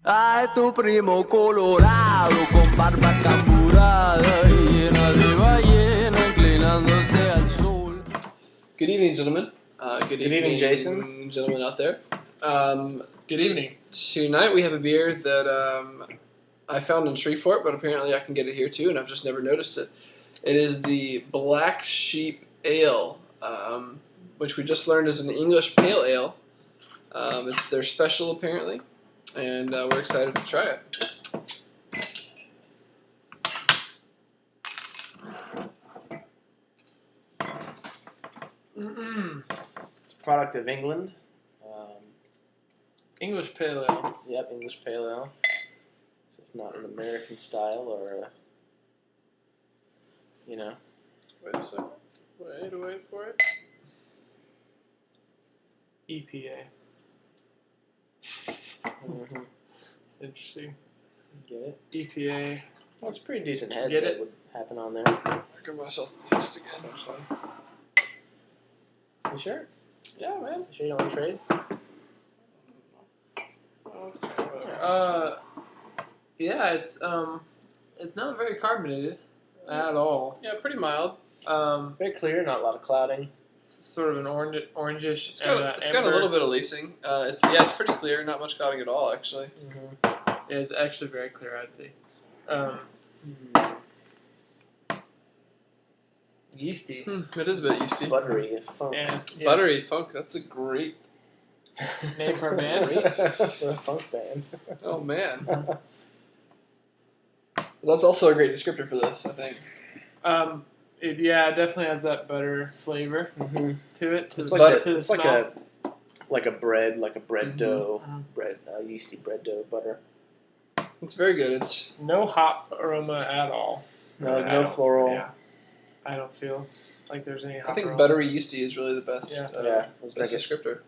Ay, tu primo colorado con barba camburada y llena de ballena inclinándose al sol. Good evening, gentlemen. Good evening, Jason. Gentlemen out there. Good evening. Tonight we have a beer that I found in Shreveport, but apparently I can get it here too, and I've just never noticed it. It is the Black Sheep Ale, which we just learned is an English pale ale. It's their special apparently, and we're excited to try it. It's a product of England. English pale ale. Yep, English pale ale. So it's not an American style or Wait a second. Wait for it. EPA. Mhm. It's interesting. Get it? EPA. Well, it's a pretty decent head Get that it? would happen on there. I'll give myself the yeast again. You sure? Yeah, man. You sure you don't want to trade? Yeah, it's not very carbonated at all. Yeah, pretty mild. Very clear, not a lot of clouding. It's sort of an orangish. It's got a little bit of lacing. It's pretty clear. Not much clouding at all, actually. Mm-hmm. It's actually very clear, I'd say. Yeasty. It is a bit yeasty. Buttery funk. Yeah. Buttery funk. That's a great. Name for a band. For a funk band. Oh man. That's also a great descriptor for this, I think. It definitely has that butter flavor Mm-hmm. to it. It's the smell. like a bread Mhm. dough, Mhm. yeasty bread dough butter. It's very good. It's No hop aroma at all. No, there's I no don't- floral. Yeah, I don't feel like there's any hop I think aroma. buttery yeasty is really the best. Yeah. Let's Best drink it. descriptor.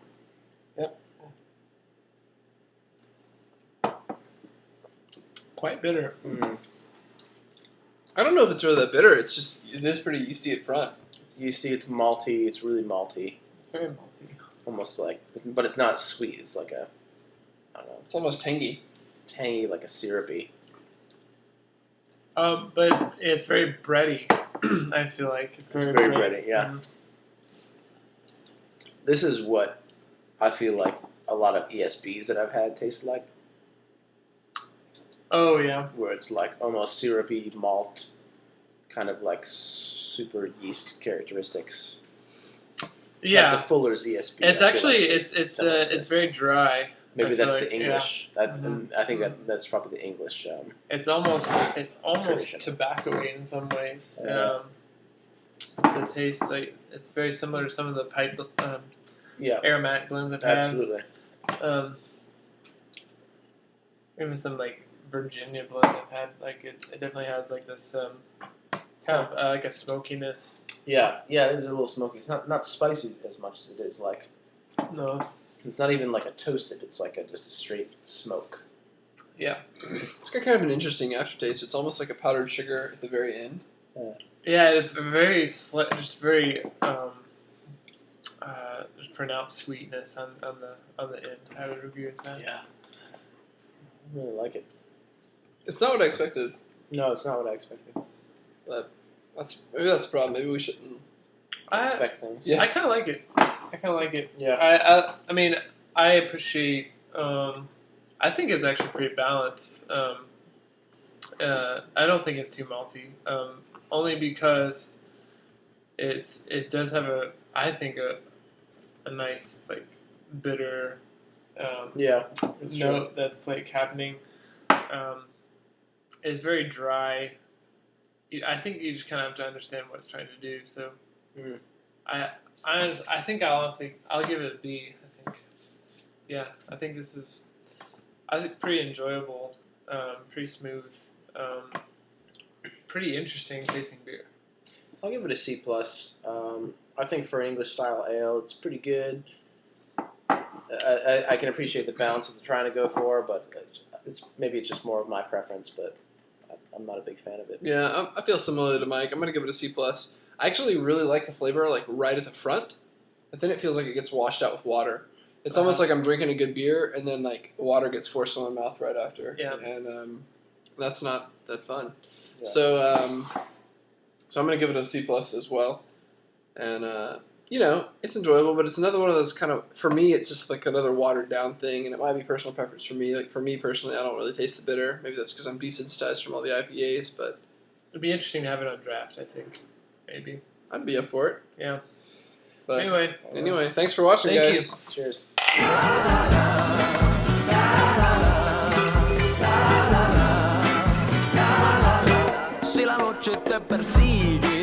Quite bitter. Mm. I don't know if it's really that bitter. It is pretty yeasty at front. It's yeasty. It's malty. It's really malty. It's very malty. Almost like, but it's not sweet. It's like a, I don't know. It's almost tangy. tangy, like a syrupy. But it's very bready. I feel like it's very bready, yeah. Mhm. This is what I feel like a lot of ESBs that I've had taste like, Oh yeah. where it's like almost syrupy malt, kind of like super yeast characteristics. Yeah. Like the Fuller's ESB. It's I feel actually like tastes it's similar to it's this. very dry. Maybe I feel that's like, the English. Mhm. I think that's probably the English. It's almost Tradition. tobacco-y in some ways. Yeah. The taste, like it's very similar to some of the pipe Yeah, aromatic blends I've had. absolutely. Even some like Virginia blends I've had. Like it definitely has like this kind of like a smokiness. Yeah, it is a little smoky. It's not spicy as much as it is like. No. It's not even like a toasted. It's like just a straight smoke. Yeah. It's got kind of an interesting aftertaste. It's almost like a powdered sugar at the very end. Yeah, it's very just very just pronounced sweetness on the end. I would agree with that. Yeah, I really like it. It's not what I expected. No, it's not what I expected. Maybe that's the problem. Maybe we shouldn't. Expect things. Yeah. I kind of like it. Yeah. I mean, I appreciate. I think it's actually pretty balanced. I don't think it's too malty. Only because it does have I think a nice like bitter Yeah, it's true. note that's like happening. It's very dry. I think you just kind of have to understand what it's trying to do. So, Mm. I think I'll give it a B. I think, yeah, I think this is, pretty enjoyable, pretty smooth, pretty interesting tasting beer. I'll give it a C+. I think for English style ale, it's pretty good. I can appreciate the balance that they're trying to go for, but maybe it's just more of my preference. But I'm not a big fan of it. Yeah, I feel similar to Mike. I'm gonna give it a C+. I actually really like the flavor, like right at the front, but then it feels like it gets washed out with water. It's almost like I'm drinking a good beer, and then like water gets forced on my mouth right after. Yeah. And that's not that fun. Yeah. So I'm gonna give it a C+ as well. And it's enjoyable, but it's another one of those kind of, for me, it's just like another watered down thing, and it might be personal preference for me. Like for me personally, I don't really taste the bitter. Maybe that's because I'm desensitized from all the IPAs, but It'd be interesting to have it on draft, I think. Maybe. I'd be up for it. Yeah. But Anyway, thanks for watching, thank guys. you. Cheers. Si la noche te persigue